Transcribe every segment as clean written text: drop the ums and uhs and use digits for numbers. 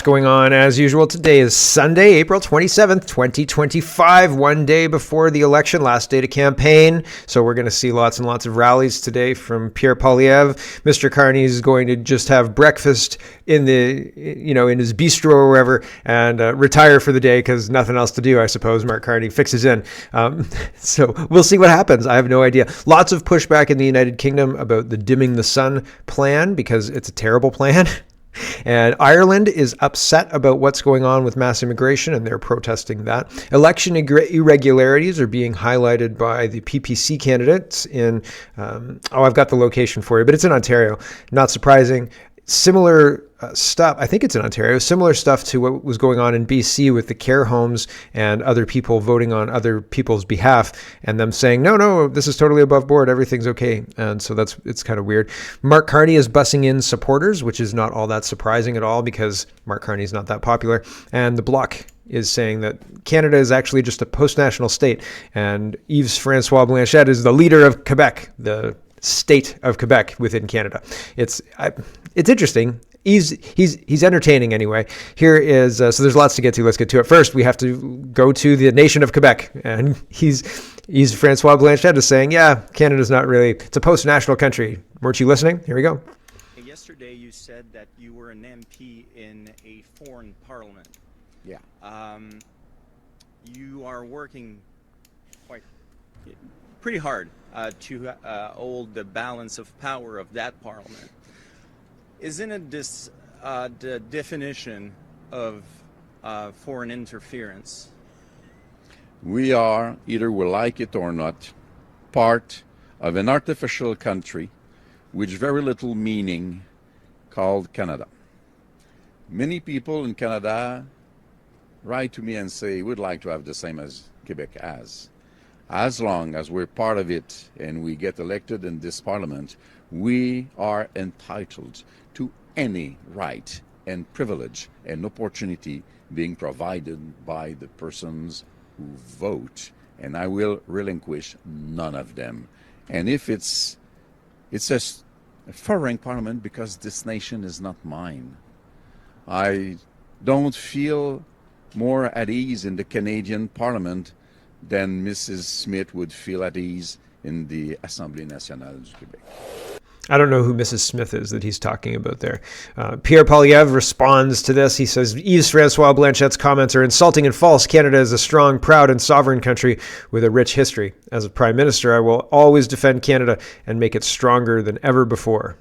going on as usual. Today is Sunday, April 27th, 2025, one day before the election, last day to campaign. So we're going to see lots and lots of rallies today from Pierre Poilievre. Mr. Carney is going to just have breakfast in in his bistro or wherever and retire for the day because nothing else to do, I suppose. Mark Carney fixes in. So we'll see what happens. I have no idea. Lots of pushback in the United Kingdom about the dimming the sun plan because it's a terrible plan. And Ireland is upset about what's going on with mass immigration, and they're protesting that. Election irregularities are being highlighted by the PPC candidates in, I've got the location for you, but it's in Ontario. Not surprising. Similar stuff, I think it's in Ontario, similar stuff to what was going on in BC with the care homes and other people voting on other people's behalf and them saying, no, this is totally above board, everything's okay. And so it's kind of weird. Mark Carney is bussing in supporters, which is not all that surprising at all because Mark Carney is not that popular. And the Bloc is saying that Canada is actually just a post-national state. And Yves-Francois Blanchet is the leader of Quebec, the state of Quebec within Canada. It's interesting. He's entertaining anyway. Here is so there's lots to get to. Let's get to it. First, we have to go to the nation of Quebec, and he's Francois Blanchet is saying, yeah, Canada's not really. It's a post-national country. Weren't you listening? Here we go. Yesterday, you said that you were an MP in a foreign parliament. Yeah. You are working pretty hard to hold the balance of power of that parliament. Isn't it this the definition of foreign interference? We are, either we like it or not, part of an artificial country with very little meaning called Canada. Many people in Canada write to me and say, we'd like to have the same as Quebec has. As long as we're part of it and we get elected in this parliament, we are entitled to any right and privilege and opportunity being provided by the persons who vote. And I will relinquish none of them. And if it's a foreign parliament because this nation is not mine. I don't feel more at ease in the Canadian parliament than Mrs. Smith would feel at ease in the Assemblée nationale du Québec. I don't know who Mrs. Smith is that he's talking about there. Pierre Poilievre responds to this. He says, Yves-Francois Blanchet's comments are insulting and false. Canada is a strong, proud, and sovereign country with a rich history. As a prime minister, I will always defend Canada and make it stronger than ever before.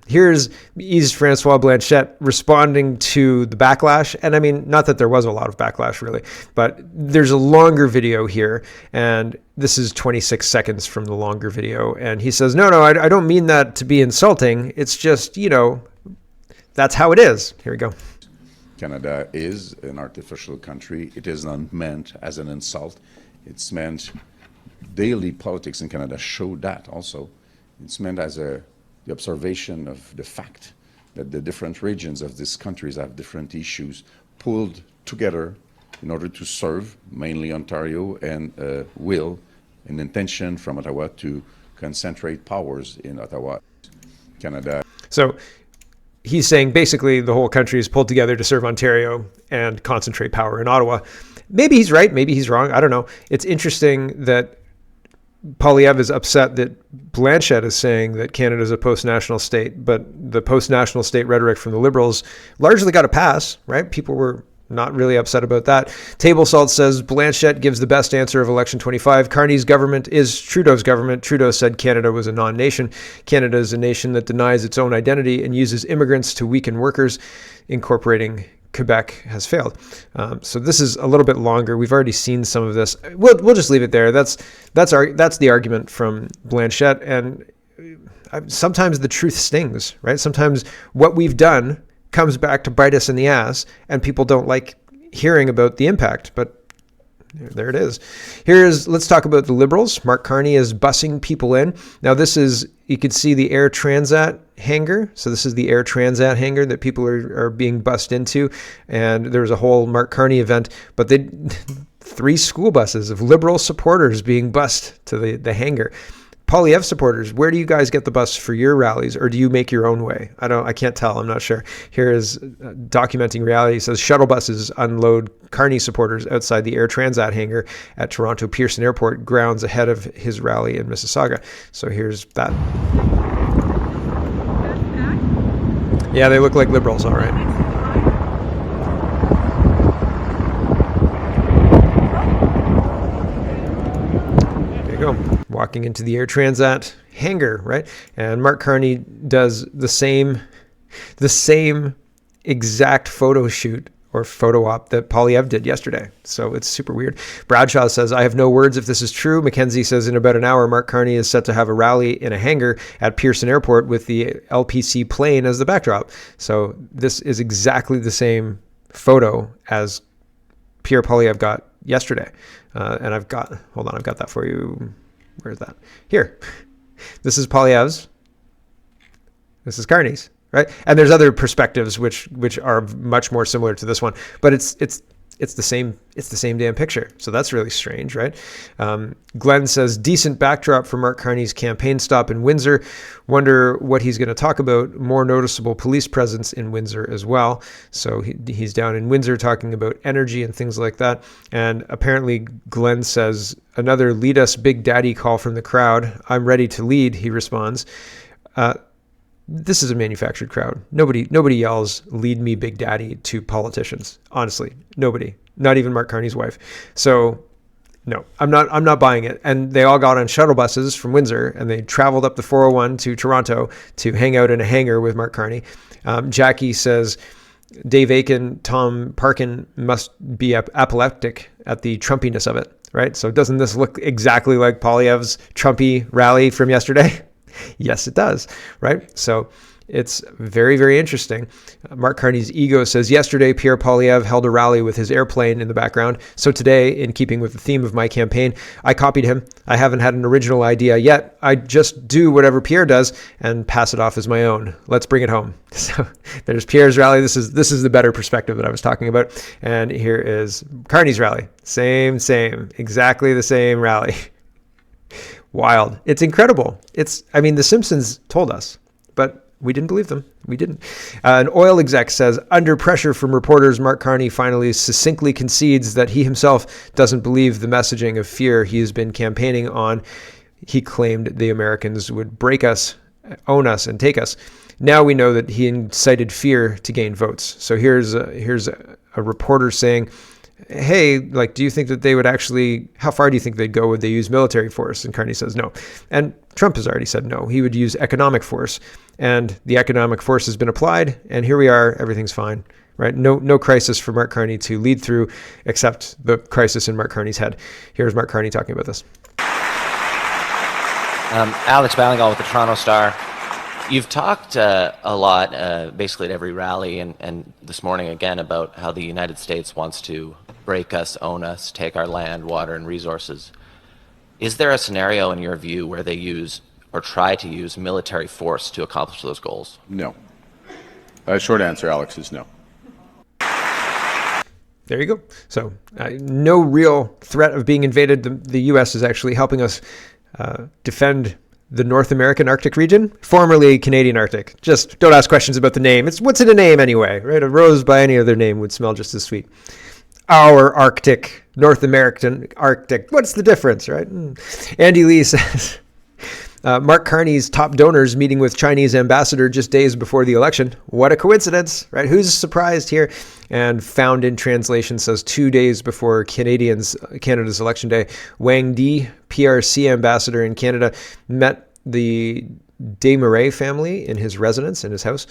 Here's Yves-Francois Blanchet responding to the backlash. And I mean, not that there was a lot of backlash really, but there's a longer video here. And this is 26 seconds from the longer video. And he says, no, I don't mean that to be insulting. It's just, that's how it is. Here we go. Canada is an artificial country. It is not meant as an insult. It's meant, daily politics in Canada show that also. It's meant as the observation of the fact that the different regions of these countries have different issues pulled together in order to serve mainly Ontario and will an intention from Ottawa to concentrate powers in Ottawa, Canada. So he's saying basically the whole country is pulled together to serve Ontario and concentrate power in Ottawa. Maybe he's right. Maybe he's wrong. I don't know. It's interesting that Poilievre is upset that Blanchet is saying that Canada is a post-national state, but the post-national state rhetoric from the Liberals largely got a pass, right? People were not really upset about that. Table Salt says Blanchet gives the best answer of election 25. Carney's government is Trudeau's government. Trudeau said Canada was a non-nation. Canada is a nation that denies its own identity and uses immigrants to weaken workers. Incorporating Quebec has failed. So this is a little bit longer. We've already seen some of this. We'll just leave it there. That's the argument from Blanchet. And sometimes the truth stings, right? Sometimes what we've done comes back to bite us in the ass, and people don't like hearing about the impact. But there it is. Let's talk about the Liberals. Mark Carney is bussing people in. Now this is, you can see the Air Transat hangar. So this is the Air Transat hangar that people are being bussed into. And there's a whole Mark Carney event, but 3 school buses of Liberal supporters being bussed to the hangar. Poilievre supporters, where do you guys get the bus for your rallies, or do you make your own way? I can't tell. I'm not sure. Here is Documenting Reality. It says shuttle buses unload Carney supporters outside the Air Transat hangar at Toronto Pearson Airport grounds ahead of his rally in Mississauga. So here's that. Yeah, they look like liberals, all right. Go walking into the Air Transat hangar, right? And Mark Carney does the same exact photo shoot or photo op that Poilievre did yesterday. So it's super weird. Bradshaw says, I have no words if this is true. Mackenzie says, in about an hour, Mark Carney is set to have a rally in a hangar at Pearson Airport with the LPC plane as the backdrop. So this is exactly the same photo as Pierre Poilievre got yesterday. And I've got that for you. Where is that? Here. This is Poilievre's. This is Carney's, right? And there's other perspectives which are much more similar to this one, but it's the same damn picture. So that's really strange, right? Glenn says, decent backdrop for Mark Carney's campaign stop in Windsor. Wonder what he's going to talk about. More noticeable police presence in Windsor as well. So he's down in Windsor talking about energy and things like that. And apparently Glenn says, another lead us big daddy call from the crowd. I'm ready to lead, he responds. This is a manufactured crowd. Nobody yells, lead me big daddy to politicians. Honestly, nobody, not even Mark Carney's wife. So no, I'm not buying it. And they all got on shuttle buses from Windsor and they traveled up the 401 to Toronto to hang out in a hangar with Mark Carney. Jackie says, Dave Aiken, Tom Parkin must be epileptic at the Trumpiness of it, right? So doesn't this look exactly like Poilievre's Trumpy rally from yesterday? Yes, it does, right? So it's very, very interesting. Mark Carney's ego says, yesterday, Pierre Poilievre held a rally with his airplane in the background. So today, in keeping with the theme of my campaign, I copied him. I haven't had an original idea yet. I just do whatever Pierre does and pass it off as my own. Let's bring it home. So there's Pierre's rally. This is the better perspective that I was talking about. And here is Carney's rally. Same, exactly the same rally. Wild. It's incredible. The Simpsons told us, but we didn't believe them. We didn't. An oil exec says, under pressure from reporters, Mark Carney finally succinctly concedes that he himself doesn't believe the messaging of fear he has been campaigning on. He claimed the Americans would break us, own us, and take us. Now we know that he incited fear to gain votes. So here's a reporter saying, hey, do you think that they would how far do you think they'd go? Would they use military force? And Carney says no. And Trump has already said no. He would use economic force. And the economic force has been applied. And here we are. Everything's fine, right? No crisis for Mark Carney to lead through, except the crisis in Mark Carney's head. Here's Mark Carney talking about this. Alex Ballingall with the Toronto Star. You've talked a lot, basically at every rally and this morning again, about how the United States wants to break us, own us, take our land, water, and resources. Is there a scenario in your view where they use or try to use military force to accomplish those goals? No. Short answer, Alex, is no. There you go. So no real threat of being invaded. The U.S. is actually helping us defend the North American Arctic region, formerly Canadian Arctic. Just don't ask questions about the name. What's in a name anyway, right? A rose by any other name would smell just as sweet. Our Arctic, North American Arctic. What's the difference, right? Andy Lee says, Mark Carney's top donors meeting with Chinese ambassador just days before the election. What a coincidence, right? Who's surprised here? And Found in Translation says 2 days before Canada's election day, Wang Di, PRC ambassador in Canada, met the Desmarais family in his residence, in his house.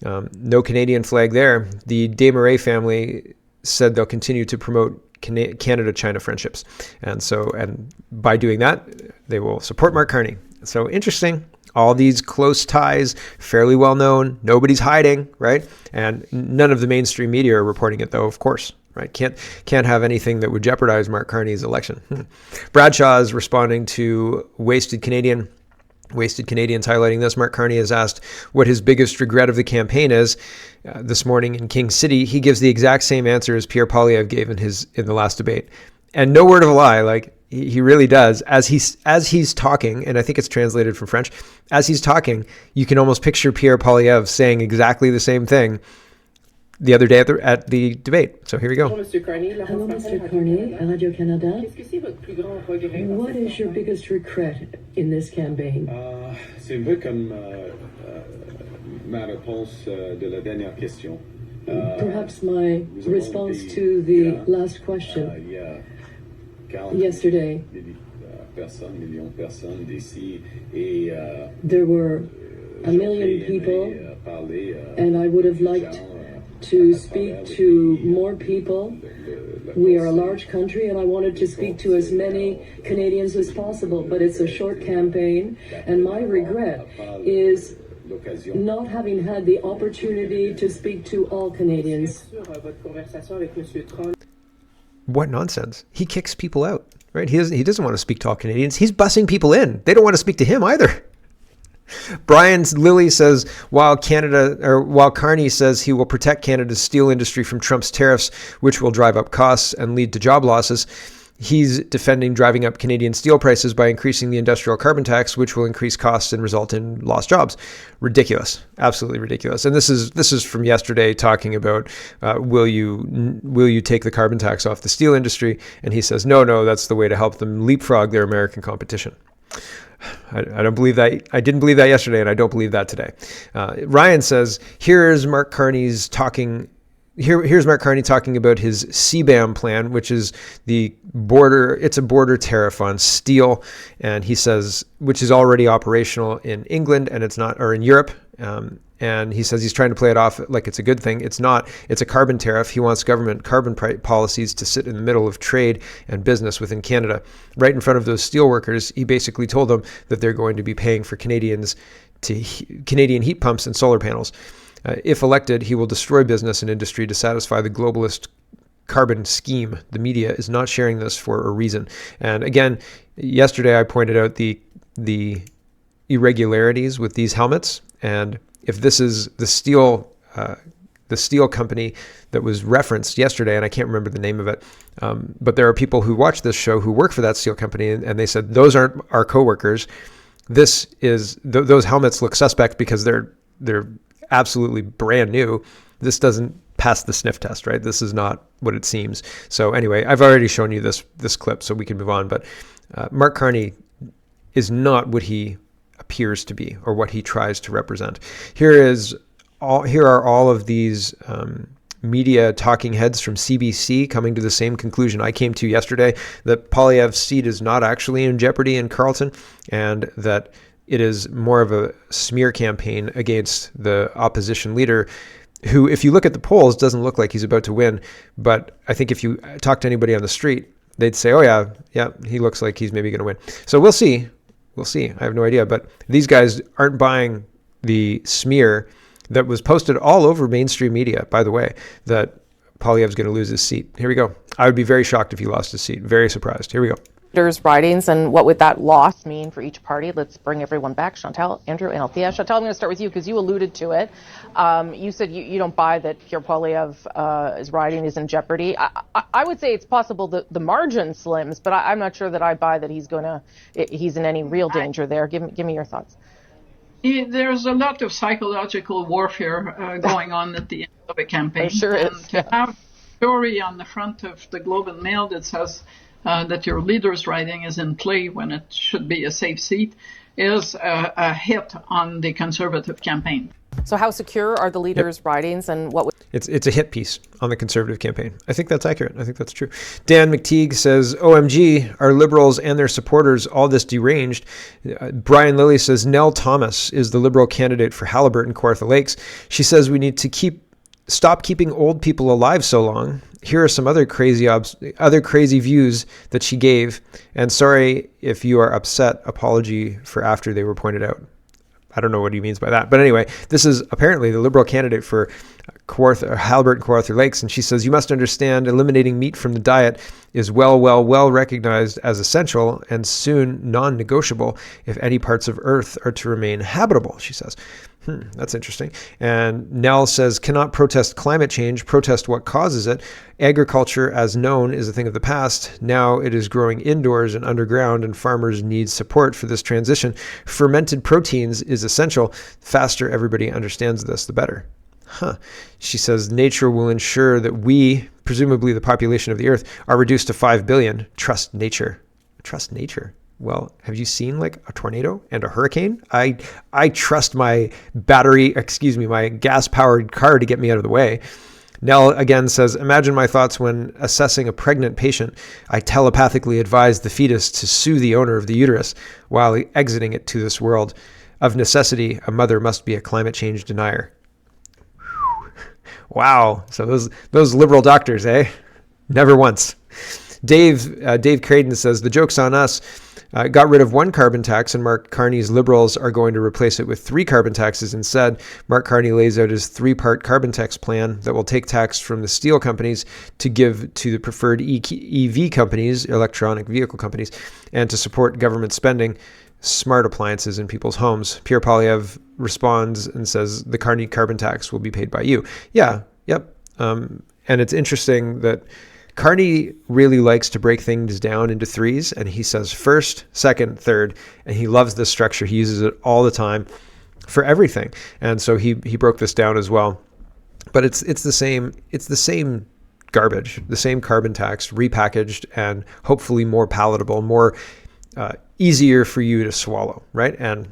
No Canadian flag there. The Desmarais family said they'll continue to promote Canada-China friendships. And by doing that, they will support Mark Carney. So interesting. All these close ties, fairly well known. Nobody's hiding, right? And none of the mainstream media are reporting it, though, of course, right? Can't have anything that would jeopardize Mark Carney's election. Bradshaw is responding to Wasted Canadians highlighting this. Mark Carney has asked what his biggest regret of the campaign is. This morning in King City, he gives the exact same answer as Pierre Poilievre gave in the last debate. And no word of a lie, He really does. As he's talking, and I think it's translated from French, as he's talking, you can almost picture Pierre Poilievre saying exactly the same thing the other day at the debate. So here we go. Hello, Mr. Carney, Radio-Canada. What is your biggest regret in this campaign? C'est un peu comme ma réponse de la dernière question. Perhaps my response to the last question. Yesterday, there were 1 million people, and I would have liked to speak to more people. We are a large country, and I wanted to speak to as many Canadians as possible, but it's a short campaign, and my regret is not having had the opportunity to speak to all Canadians. What nonsense. He kicks people out, right? He doesn't want to speak to all Canadians. He's bussing people in. They don't want to speak to him either. Brian Lilly says, while Carney says he will protect Canada's steel industry from Trump's tariffs, which will drive up costs and lead to job losses, he's defending driving up Canadian steel prices by increasing the industrial carbon tax, which will increase costs and result in lost jobs. Ridiculous. Absolutely ridiculous. And this is from yesterday, talking about will you take the carbon tax off the steel industry? And he says, no, that's the way to help them leapfrog their American competition. I don't believe that. I didn't believe that yesterday, and I don't believe that today. Ryan says, here's Mark Carney talking about his CBAM plan, which is it's a border tariff on steel. And he says, which is already operational in England and or in Europe. And he says he's trying to play it off like it's a good thing. It's not. It's a carbon tariff. He wants government carbon policies to sit in the middle of trade and business within Canada. Right in front of those steel workers, he basically told them that they're going to be paying for Canadian heat pumps and solar panels. If elected, he will destroy business and industry to satisfy the globalist carbon scheme. The media is not sharing this for a reason. And again, yesterday I pointed out the irregularities with these helmets. And if this is the steel company that was referenced yesterday, and I can't remember the name of it, but there are people who watch this show who work for that steel company, and they said those aren't our coworkers. Those helmets look suspect because they're absolutely brand new. This doesn't pass the sniff test, right? This is not what it seems. So anyway, I've already shown you this clip, so we can move on. But Mark Carney is not what he appears to be or what he tries to represent. Here are all of these media talking heads from CBC coming to the same conclusion I came to yesterday, that Poilievre's seat is not actually in jeopardy in Carleton, and that it is more of a smear campaign against the opposition leader, who, if you look at the polls, doesn't look like he's about to win. But I think if you talk to anybody on the street, they'd say, oh yeah, he looks like he's maybe going to win. So we'll see. I have no idea. But these guys aren't buying the smear that was posted all over mainstream media, by the way, that Poilievre's going to lose his seat. Here we go. I would be very shocked if he lost his seat. Very surprised. Here we go. Ridings, and what would that loss mean for each party? Let's bring everyone back. Chantal, Andrew, and Althea. Chantal, I'm going to start with you because you alluded to it. You said you don't buy that Pierre Poilievre's riding is in jeopardy. I would say it's possible that the margin slims, but I'm not sure that I buy that he's in any real danger there. Give me your thoughts. There's a lot of psychological warfare going on at the end of a campaign. There sure is. To have a story on the front of the Globe and Mail that says that your leader's riding is in play when it should be a safe seat is a hit on the Conservative campaign. So how secure are the leaders' ridings, and what would... It's a hit piece on the Conservative campaign. I think that's accurate. I think that's true. Dan McTeague says, OMG, are Liberals and their supporters all this deranged? Brian Lilly says, Nell Thomas is the Liberal candidate for Haliburton Kawartha Lakes. She says we need to stop keeping old people alive so long. Here are some other crazy views that she gave. And sorry if you are upset, apology for after they were pointed out. I don't know what he means by that. But anyway, this is apparently the Liberal candidate for Haliburton Kawartha Lakes. And she says, you must understand eliminating meat from the diet is well recognized as essential and soon non-negotiable if any parts of Earth are to remain habitable, she says. That's interesting. And Nell says, cannot protest climate change, protest what causes it. Agriculture, as known, is a thing of the past. Now it is growing indoors and underground, and farmers need support for this transition. Fermented proteins is essential. Faster everybody understands this, the better. She says, nature will ensure that we, presumably the population of the earth, are reduced to 5 billion. Trust nature. Trust nature. Well, have you seen like a tornado and a hurricane? I trust my my gas-powered car to get me out of the way. Nell again says, imagine my thoughts when assessing a pregnant patient. I telepathically advise the fetus to sue the owner of the uterus while exiting it to this world. Of necessity, a mother must be a climate change denier. Wow. So those liberal doctors, eh? Never once. Dave Craden says, the joke's on us. Got rid of one carbon tax, and Mark Carney's Liberals are going to replace it with 3 carbon taxes instead. Mark Carney lays out his 3-part carbon tax plan that will take tax from the steel companies to give to the preferred EV companies, electronic vehicle companies, and to support government spending, smart appliances in people's homes. Pierre Poilievre responds and says, the Carney carbon tax will be paid by you. Yeah, yep. And it's interesting that Carney really likes to break things down into 3s, and he says first, second, third, and he loves this structure. He uses it all the time for everything. And so he broke this down as well. But it's the same garbage, the same carbon tax repackaged and hopefully more palatable, more easier for you to swallow, right? And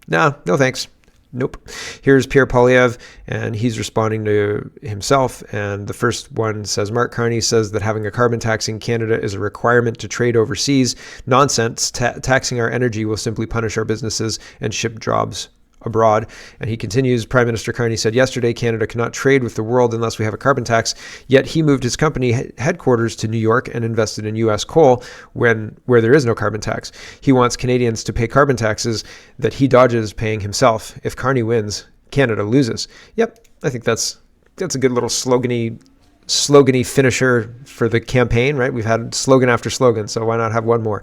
no thanks. Nope. Here's Pierre Poilievre, and he's responding to himself. And the first one says, Mark Carney says that having a carbon tax in Canada is a requirement to trade overseas. Nonsense. Taxing our energy will simply punish our businesses and ship jobs abroad. And he continues, Prime Minister Carney said yesterday, Canada cannot trade with the world unless we have a carbon tax. Yet he moved his company headquarters to New York and invested in U.S. coal where there is no carbon tax. He wants Canadians to pay carbon taxes that he dodges paying himself. If Carney wins, Canada loses. Yep, I think that's a good little slogany finisher for the campaign, right? We've had slogan after slogan, so why not have one more?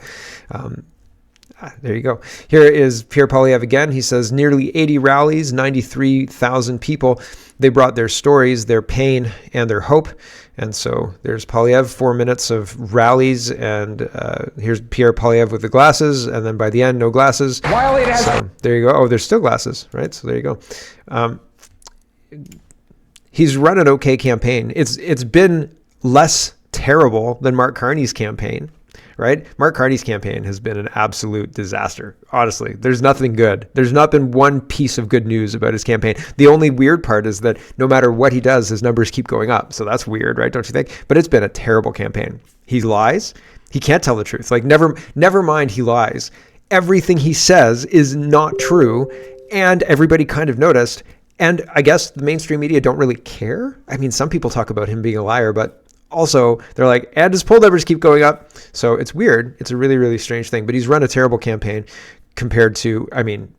There you go. Here is Pierre Poilievre again. He says, nearly 80 rallies, 93,000 people. They brought their stories, their pain, and their hope. And so there's Poilievre, 4 minutes of rallies. And here's Pierre Poilievre with the glasses. And then by the end, no glasses. So there you go. Oh, there's still glasses, right? So there you go. He's run an okay campaign. It's been less terrible than Mark Carney's campaign. Right? Mark Carney's campaign has been an absolute disaster. Honestly, there's nothing good. There's not been one piece of good news about his campaign. The only weird part is that no matter what he does, his numbers keep going up. So that's weird, right? Don't you think? But it's been a terrible campaign. He lies. He can't tell the truth. Like never mind he lies. Everything he says is not true. And everybody kind of noticed. And I guess the mainstream media don't really care. I mean, some people talk about him being a liar, but also, they're like, and his poll numbers keep going up. So it's weird. It's a really, really strange thing. But he's run a terrible campaign compared to, I mean,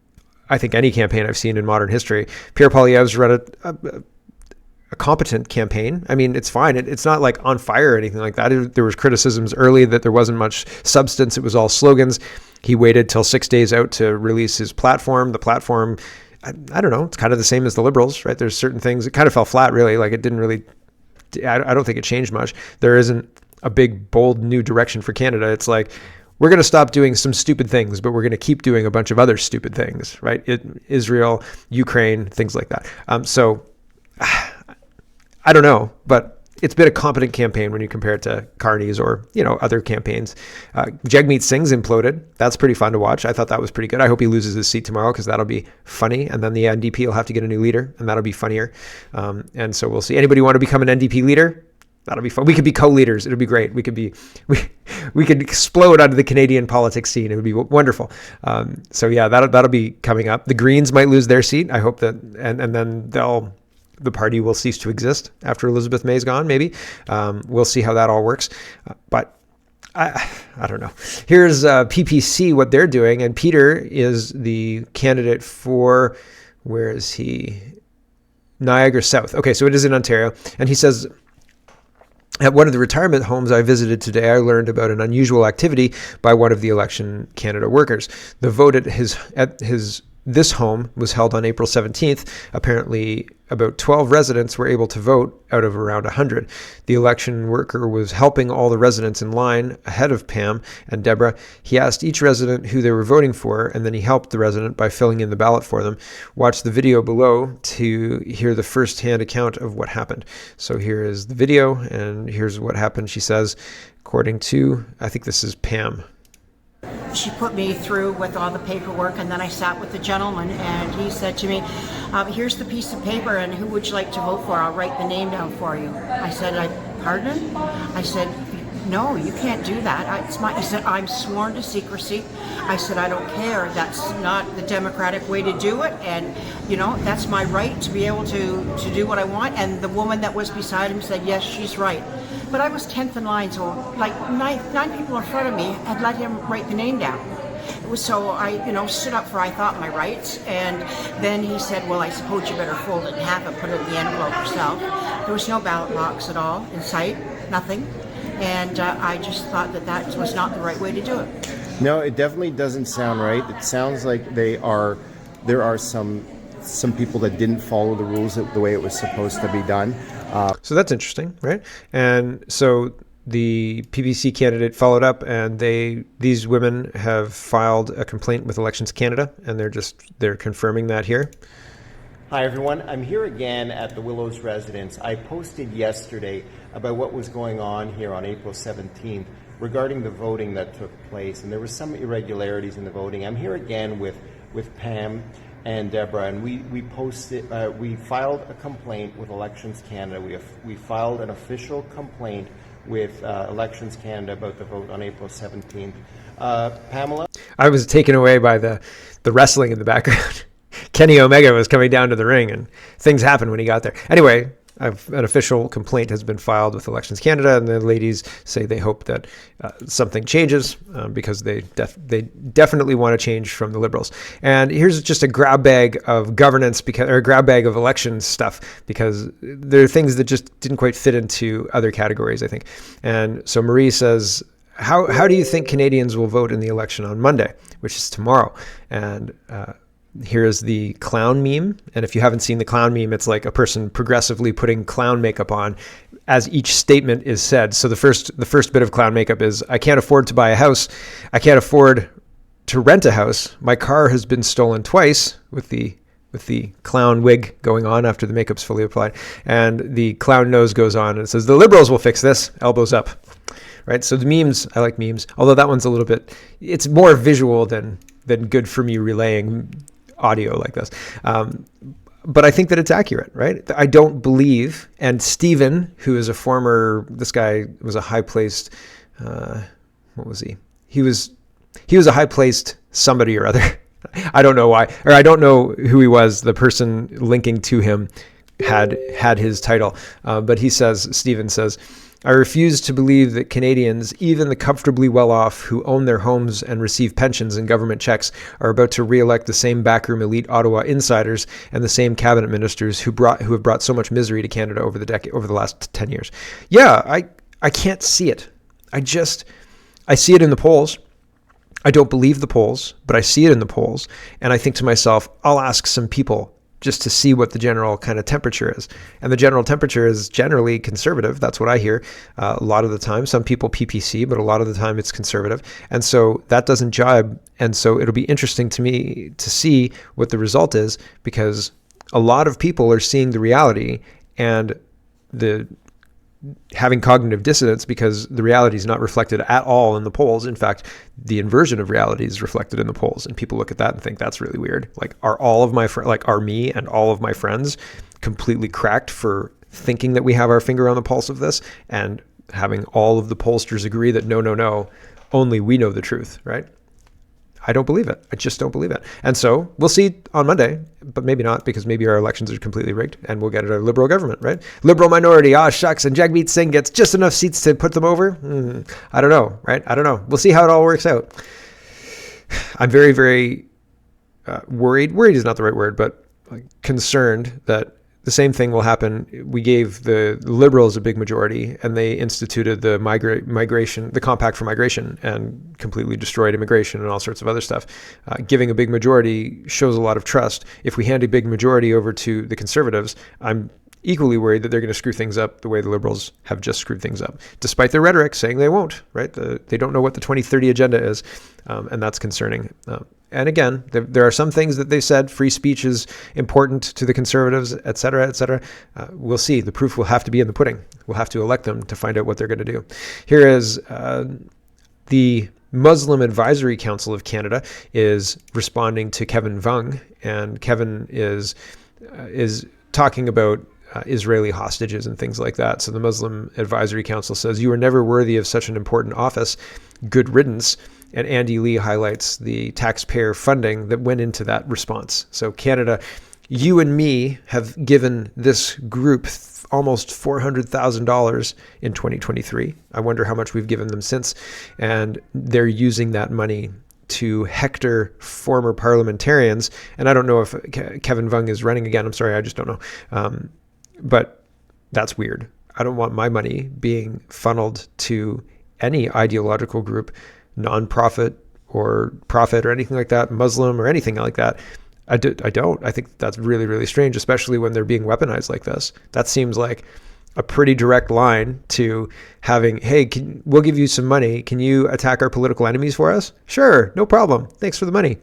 I think any campaign I've seen in modern history. Pierre Poilievre's run a competent campaign. I mean, it's fine. It's not like on fire or anything like that. There was criticisms early that there wasn't much substance. It was all slogans. He waited till 6 days out to release his platform. The platform, I don't know. It's kind of the same as the Liberals, right? There's certain things. It kind of fell flat, really. Like it didn't really... I don't think it changed much. There isn't a big, bold new direction for Canada. It's like, we're going to stop doing some stupid things, but we're going to keep doing a bunch of other stupid things, right? Israel, Ukraine, things like that. So I don't know, but it's been a competent campaign when you compare it to Carney's or, other campaigns. Jagmeet Singh's imploded. That's pretty fun to watch. I thought that was pretty good. I hope he loses his seat tomorrow because that'll be funny. And then the NDP will have to get a new leader and that'll be funnier. And so we'll see. Anybody want to become an NDP leader? That'll be fun. We could be co-leaders. It'll be great. We could explode onto the Canadian politics scene. It would be wonderful. So yeah, that'll be coming up. The Greens might lose their seat. I hope that, and then the party will cease to exist after Elizabeth May's gone, maybe. We'll see how that all works. But I don't know. Here's PPC, what they're doing. And Peter is the candidate for, where is he? Niagara South. Okay, so it is in Ontario. And he says, at one of the retirement homes I visited today, I learned about an unusual activity by one of the Election Canada workers. The this home was held on April 17th. Apparently, about 12 residents were able to vote out of around 100. The election worker was helping all the residents in line ahead of Pam and Deborah. He asked each resident who they were voting for, and then he helped the resident by filling in the ballot for them. Watch the video below to hear the first-hand account of what happened. So here is the video, and here's what happened. She says, according to, I think this is Pam. She put me through with all the paperwork, and then I sat with the gentleman, and he said to me, here's the piece of paper, and who would you like to vote for? I'll write the name down for you. I said, pardon? I said, no, you can't do that. He said, I'm sworn to secrecy. I said, I don't care. That's not the democratic way to do it, and that's my right to be able to do what I want. And the woman that was beside him said, yes, she's right. But I was 10th in line, so like nine people in front of me had let him write the name down. It was so I, stood up for I thought my rights, and then he said, well, I suppose you better fold it in half and put it in the envelope yourself. There was no ballot box at all in sight, nothing, and I just thought that was not the right way to do it. No, it definitely doesn't sound right. It sounds like there are some people that didn't follow the rules the way it was supposed to be done. So that's interesting, right? And so the PPC candidate followed up, and these women have filed a complaint with Elections Canada, and they're confirming that here. Hi everyone, I'm here again at the Willows residence. I posted yesterday about what was going on here on April 17th regarding the voting that took place, and there were some irregularities in the voting. I'm here again with Pam and Deborah, and we filed a complaint with Elections Canada. We filed an official complaint with Elections Canada about the vote on April 17th. Pamela? I was taken away by the wrestling in the background. Kenny Omega was coming down to the ring, and things happened when he got there. Anyway, an official complaint has been filed with Elections Canada, and the ladies say they hope that something changes because they definitely want to change from the Liberals. And here's just a grab bag of governance or a grab bag of election stuff, because there are things that just didn't quite fit into other categories, I think. And so Marie says, how do you think Canadians will vote in the election on Monday, which is tomorrow? And here is the clown meme. And if you haven't seen the clown meme, it's like a person progressively putting clown makeup on as each statement is said. So the first bit of clown makeup is, I can't afford to buy a house. I can't afford to rent a house. My car has been stolen twice, with the clown wig going on after the makeup's fully applied. And the clown nose goes on and it says, the Liberals will fix this, elbows up. Right? So the memes, I like memes, although that one's a little bit, it's more visual than good for me relaying audio like this. But I think that it's accurate, right? I don't believe, and Stephen, who is this guy was a high-placed, what was he? He was a high-placed somebody or other. I don't know why, or I don't know who he was. The person linking to him had his title. But Stephen says, I refuse to believe that Canadians, even the comfortably well-off who own their homes and receive pensions and government checks, are about to re-elect the same backroom elite Ottawa insiders and the same cabinet ministers who have brought so much misery to Canada over the last 10 years. Yeah, I can't see it. I see it in the polls. I don't believe the polls, but I see it in the polls. And I think to myself, I'll ask some people just to see what the general kind of temperature is. And the general temperature is generally conservative. That's what I hear a lot of the time. Some people PPC, but a lot of the time it's conservative. And so that doesn't jibe. And so it'll be interesting to me to see what the result is, because a lot of people are seeing the reality and having cognitive dissonance because the reality is not reflected at all in the polls. In fact, the inversion of reality is reflected in the polls, and people look at that and think that's really weird. Like, are me and all of my friends completely cracked for thinking that we have our finger on the pulse of this, and having all of the pollsters agree that no, only we know the truth, right? I don't believe it. I just don't believe it. And so we'll see on Monday, but maybe not, because maybe our elections are completely rigged and we'll get a Liberal government, right? Liberal minority, shucks, and Jagmeet Singh gets just enough seats to put them over. I don't know, right? I don't know. We'll see how it all works out. I'm very, very worried. Worried is not the right word, but concerned that the same thing will happen. We gave the Liberals a big majority, and they instituted the migration, the Compact for Migration, and completely destroyed immigration and all sorts of other stuff. Giving a big majority shows a lot of trust. If we hand a big majority over to the Conservatives, I'm equally worried that they're going to screw things up the way the Liberals have just screwed things up, despite their rhetoric saying they won't, right? They don't know what the 2030 agenda is, and that's concerning. And again, there are some things that they said, free speech is important to the Conservatives, et cetera, et cetera. We'll see. The proof will have to be in the pudding. We'll have to elect them to find out what they're going to do. Here is the Muslim Advisory Council of Canada is responding to Kevin Vung, and Kevin is talking about Israeli hostages and things like that. So the Muslim Advisory Council says, "You are never worthy of such an important office. Good riddance." And Andy Lee highlights the taxpayer funding that went into that response. So Canada, you and me have given this group almost $400,000 in 2023. I wonder how much we've given them since. And they're using that money to hector former parliamentarians. And I don't know if Kevin Vung is running again. I'm sorry, I just don't know. But that's weird. I don't want my money being funneled to any ideological group, nonprofit or profit or anything like that, Muslim or anything like that. I don't. I think that's really, really strange, especially when they're being weaponized like this. That seems like a pretty direct line to having, hey, we'll give you some money. Can you attack our political enemies for us? Sure, no problem. Thanks for the money.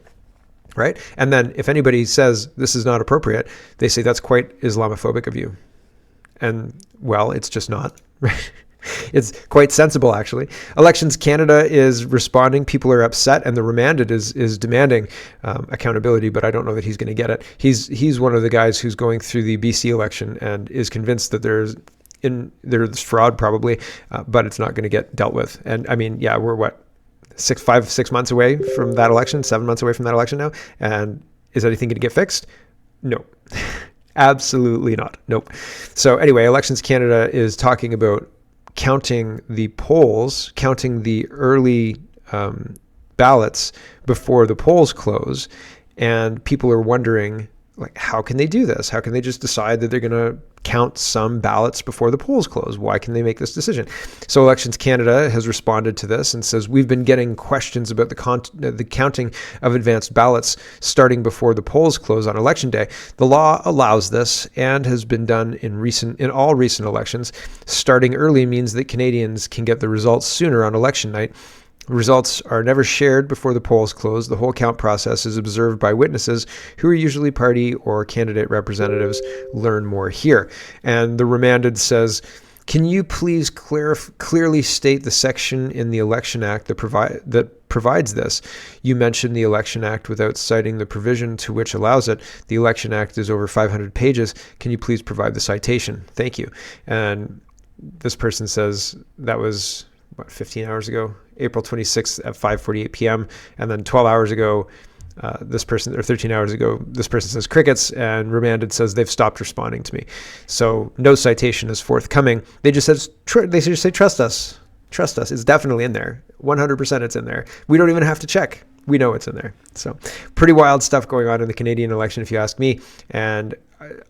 Right? And then if anybody says this is not appropriate, they say that's quite Islamophobic of you. And well, it's just not. Right? It's quite sensible, actually. Elections Canada is responding. People are upset, and the remanded is demanding accountability, but I don't know that he's going to get it. He's one of the guys who's going through the BC election and is convinced that there's fraud probably, but it's not going to get dealt with. And I mean, yeah, we're what, 6 months away from that election, 7 months away from that election now, and is anything going to get fixed? No. Absolutely not. Nope. So anyway, Elections Canada is talking about counting the polls, counting the early ballots before the polls close. And people are wondering, like, how can they do this? How can they just decide that they're going to count some ballots before the polls close? Why can they make this decision? So Elections Canada has responded to this and says, we've been getting questions about the counting of advanced ballots starting before the polls close on election day. The law allows this and has been done in all recent elections. Starting early means that Canadians can get the results sooner on election night. Results are never shared before the polls close. The whole count process is observed by witnesses who are usually party or candidate representatives. Learn more here. And the remanded says, can you please clearly state the section in the Election Act that provides this? You mentioned the Election Act without citing the provision to which allows it. The Election Act is over 500 pages. Can you please provide the citation? Thank you. And this person says that was 15 hours ago, April 26th at 5:48 p.m. And then 12 hours ago, 13 hours ago, this person says crickets, and remanded says they've stopped responding to me. So no citation is forthcoming. They just say, trust us. Trust us. It's definitely in there. 100% it's in there. We don't even have to check. We know it's in there. So pretty wild stuff going on in the Canadian election, if you ask me. And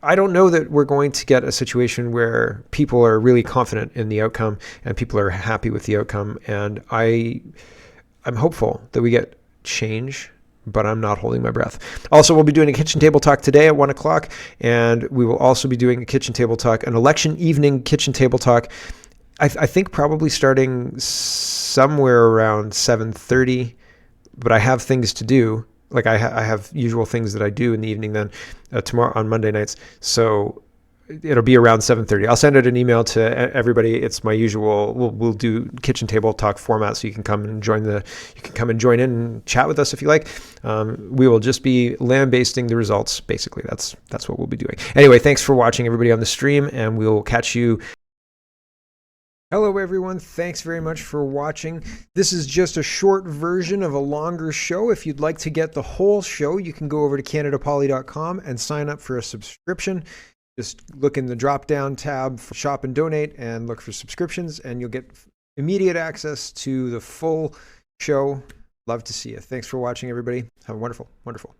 I don't know that we're going to get a situation where people are really confident in the outcome and people are happy with the outcome. And I'm hopeful that we get change, but I'm not holding my breath. Also, we'll be doing a kitchen table talk today at 1 o'clock. And we will also be doing a kitchen table talk, an election evening kitchen table talk. I think probably starting somewhere around 7:30. But I have things to do. Like I have usual things that I do in the evening then tomorrow on Monday nights. So it'll be around 7:30. I'll send out an email to everybody. It's my usual. We'll do kitchen table talk format, so you can come and join in and chat with us if you like. We will just be lambasting the results. Basically, that's what we'll be doing. Anyway, thanks for watching, everybody on the stream, and we'll catch you. Hello everyone, thanks very much for watching. This is just a short version of a longer show. If you'd like to get the whole show, you can go over to canadapoly.com and sign up for a subscription. Just look in the drop-down tab for Shop and Donate and look for subscriptions, and you'll get immediate access to the full show. Love to see you. Thanks for watching, everybody. Have a wonderful, wonderful